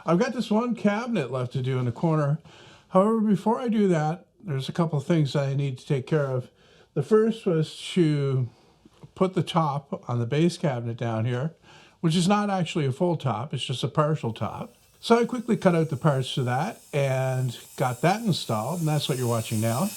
I've got this one cabinet left to do in the corner. However, before I do that, there's a couple of things that I need to take care of. The first was to put the top on the base cabinet down here, which is not actually a full top, it's just a partial top. So I quickly cut out the parts for that and got that installed, and that's what you're watching now.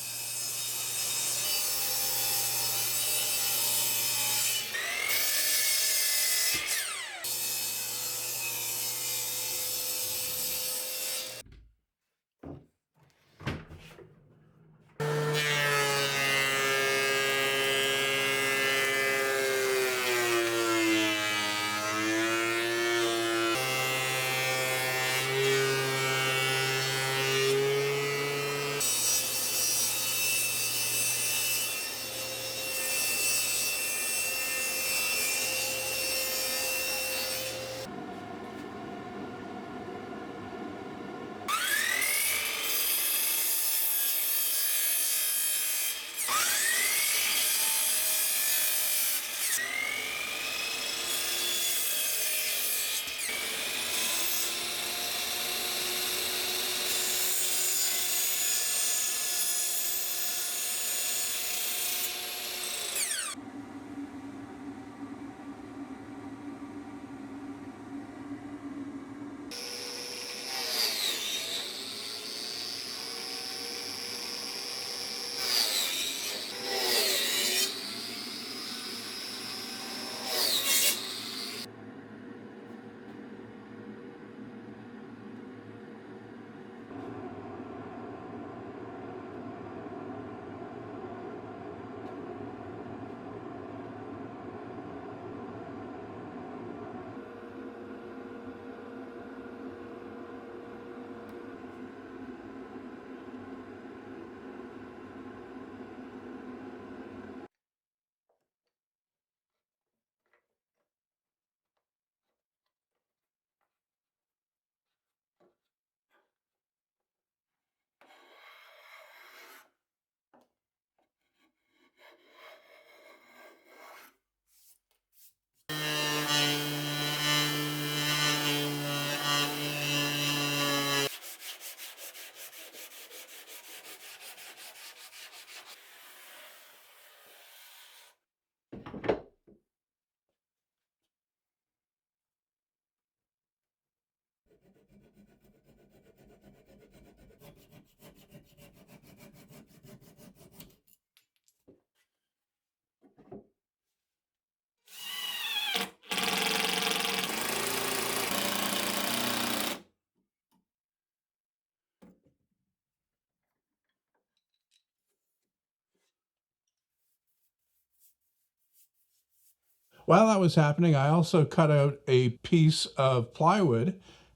While that was happening, I also cut out a piece of plywood,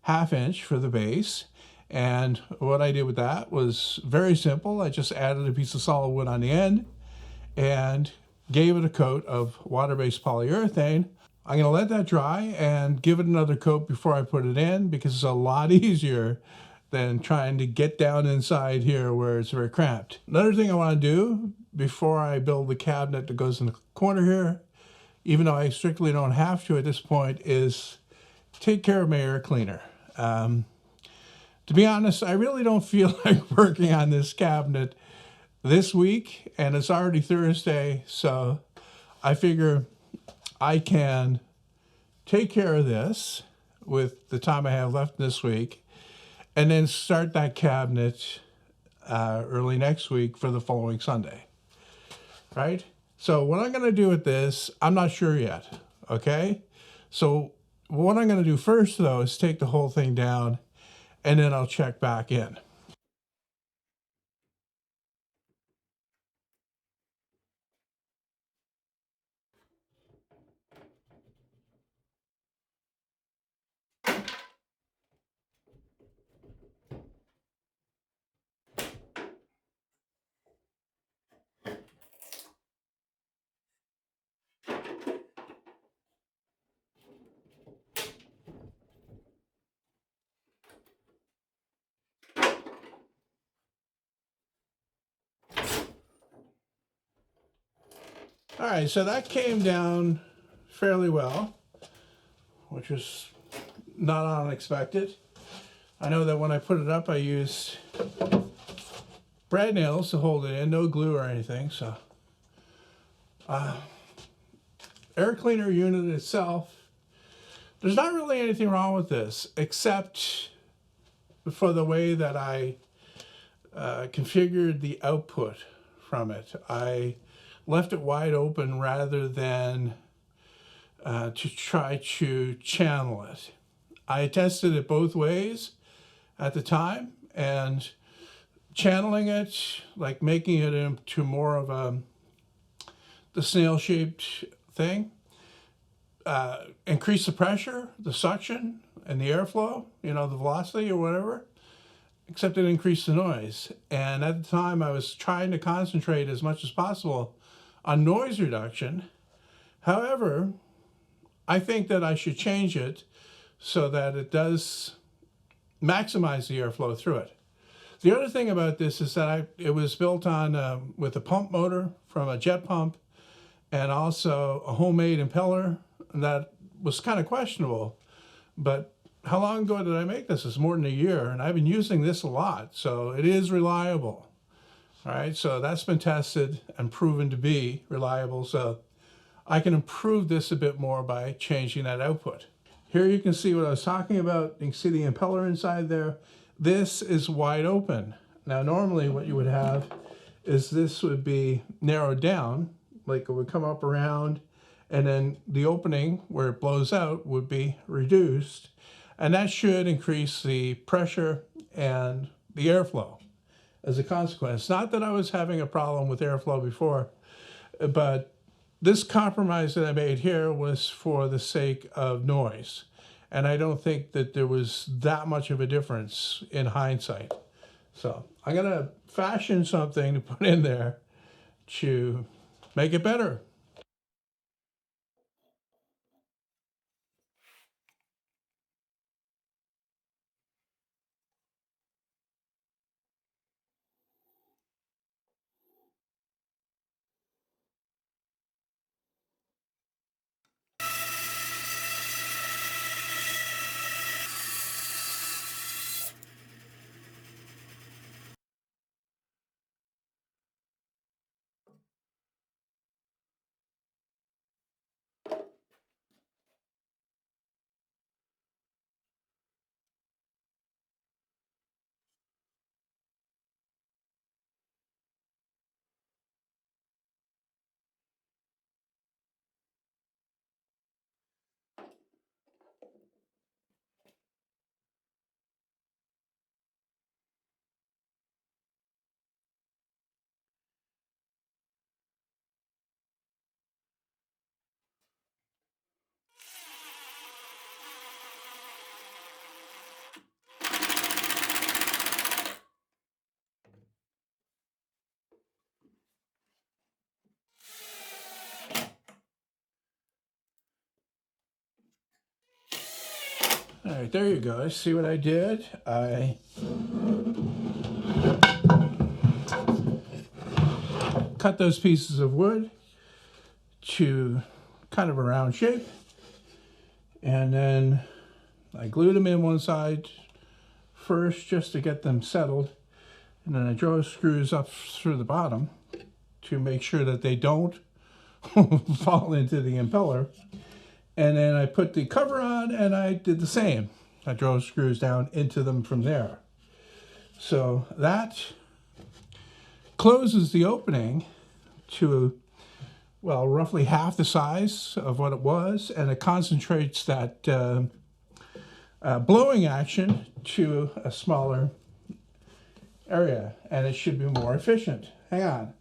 1/2 inch for the base. And what I did with that was very simple. I just added a piece of solid wood on the end and gave it a coat of water-based polyurethane. I'm going to let that dry and give it another coat before I put it in, because it's a lot easier than trying to get down inside here where it's very cramped. Another thing I want to do before I build the cabinet that goes in the corner here, even though I strictly don't have to at this point, is take care of my air cleaner. To be honest, I really don't feel like working on this cabinet this week, and it's already Thursday, so I figure I can take care of this with the time I have left this week, and then start that cabinet early next week for the following Sunday, right? So what I'm going to do with this, I'm not sure yet, okay? So what I'm going to do first, though, is take the whole thing down, and then I'll check back in. All right, so that came down fairly well, which was not unexpected. I know that when I put it up, I used brad nails to hold it in, no glue or anything. So, air cleaner unit itself, there's not really anything wrong with this, except for the way that I configured the output from it. I left it wide open rather than to try to channel it. I tested it both ways at the time, and channeling it, like making it into more of the snail-shaped thing, increase the pressure, the suction, and the airflow, you know, the velocity or whatever, except it increased the noise. And at the time, I was trying to concentrate as much as possible on noise reduction. However, I think that I should change it so that it does maximize the airflow through it. The other thing about this is that it was built on with a pump motor from a jet pump, and also a homemade impeller that was kind of questionable. But how long ago did I make this? It's more than a year, and I've been using this a lot, so it is reliable. All right, so that's been tested and proven to be reliable, so I can improve this a bit more by changing that output. Here you can see what I was talking about. You can see the impeller inside there. This is wide open. Now normally what you would have is this would be narrowed down, like it would come up around, and then the opening where it blows out would be reduced, and that should increase the pressure and the airflow as a consequence. Not that I was having a problem with airflow before, but this compromise that I made here was for the sake of noise. And I don't think that there was that much of a difference in hindsight. So I'm gonna fashion something to put in there to make it better. All right, there you go. See what I did? I cut those pieces of wood to kind of a round shape, and then I glued them in one side first just to get them settled, and then I drove screws up through the bottom to make sure that they don't fall into the impeller. And then I put the cover on and I did the same. I drove screws down into them from there. So that closes the opening to, well, roughly half the size of what it was, and it concentrates that blowing action to a smaller area, and it should be more efficient. Hang on.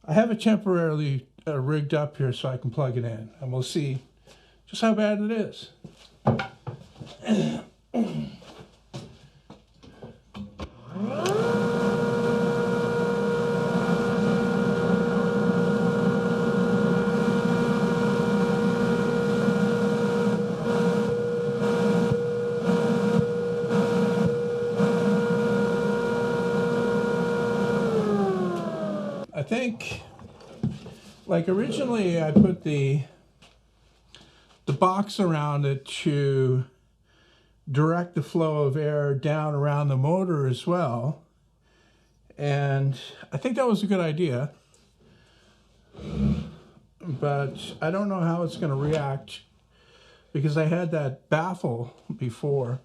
I have it temporarily rigged up here so I can plug it in, and we'll see just how bad it is. I think, like originally I put the box around it to direct the flow of air down around the motor as well. And I think that was a good idea, but I don't know how it's going to react, because I had that baffle before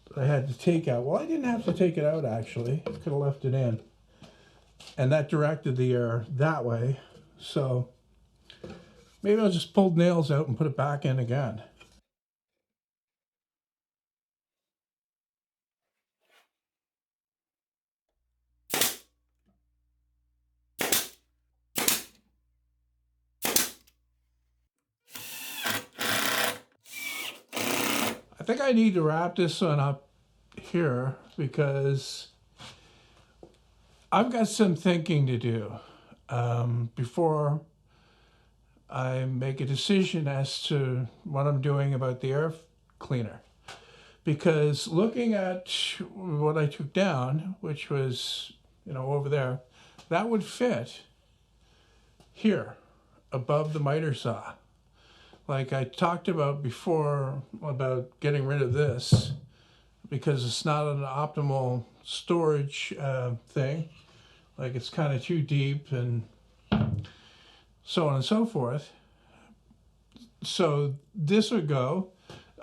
that I had to take out. Well, I didn't have to take it out, actually. I could have left it in. And that directed the air that way. So maybe I'll just pull nails out and put it back in again. I think I need to wrap this one up here, because I've got some thinking to do before I make a decision as to what I'm doing about the air cleaner. Because looking at what I took down, which was, over there, that would fit here above the miter saw. Like I talked about before about getting rid of this, because it's not an optimal storage thing. Like it's kind of too deep and so on and so forth. So this would go.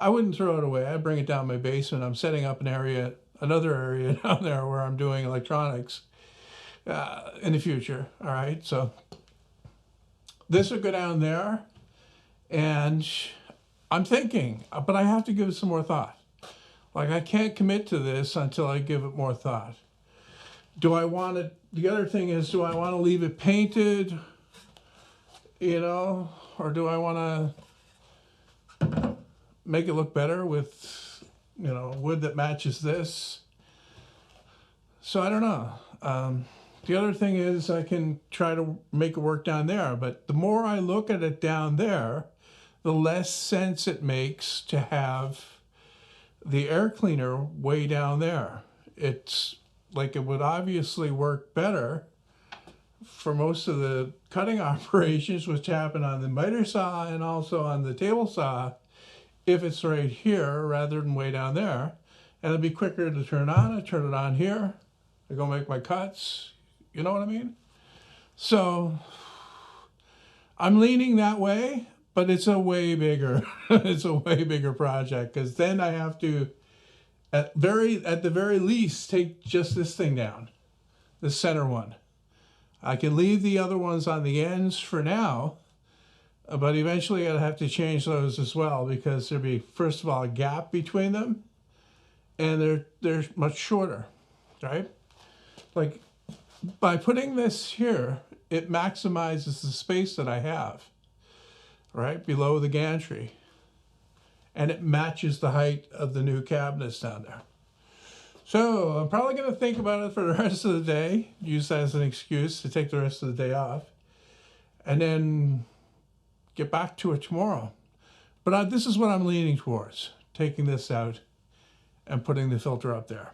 I wouldn't throw it away. I'd bring it down my basement. I'm setting up another area down there where I'm doing electronics in the future. All right, so this would go down there, and I'm thinking, but I have to give it some more thought. Like I can't commit to this until I give it more thought. Do I want it? The other thing is, do I want to leave it painted, or do I want to make it look better with, wood that matches this? So I don't know. The other thing is I can try to make it work down there, but the more I look at it down there, the less sense it makes to have the air cleaner way down there. It's like it would obviously work better for most of the cutting operations, which happen on the miter saw and also on the table saw, if it's right here rather than way down there. And it'd be quicker to turn on. I turn it on here, I go make my cuts, you know what I mean? So I'm leaning that way, but it's a way bigger, it's a way bigger project, because then I have to, at the very least, take just this thing down, the center one. I can leave the other ones on the ends for now, but eventually I'll have to change those as well, because there'll be, first of all, a gap between them, and they're much shorter, right? Like by putting this here, it maximizes the space that I have, right, below the gantry, and it matches the height of the new cabinets down there. So I'm probably going to think about it for the rest of the day, use that as an excuse to take the rest of the day off, and then get back to it tomorrow. But this is what I'm leaning towards, taking this out and putting the filter up there.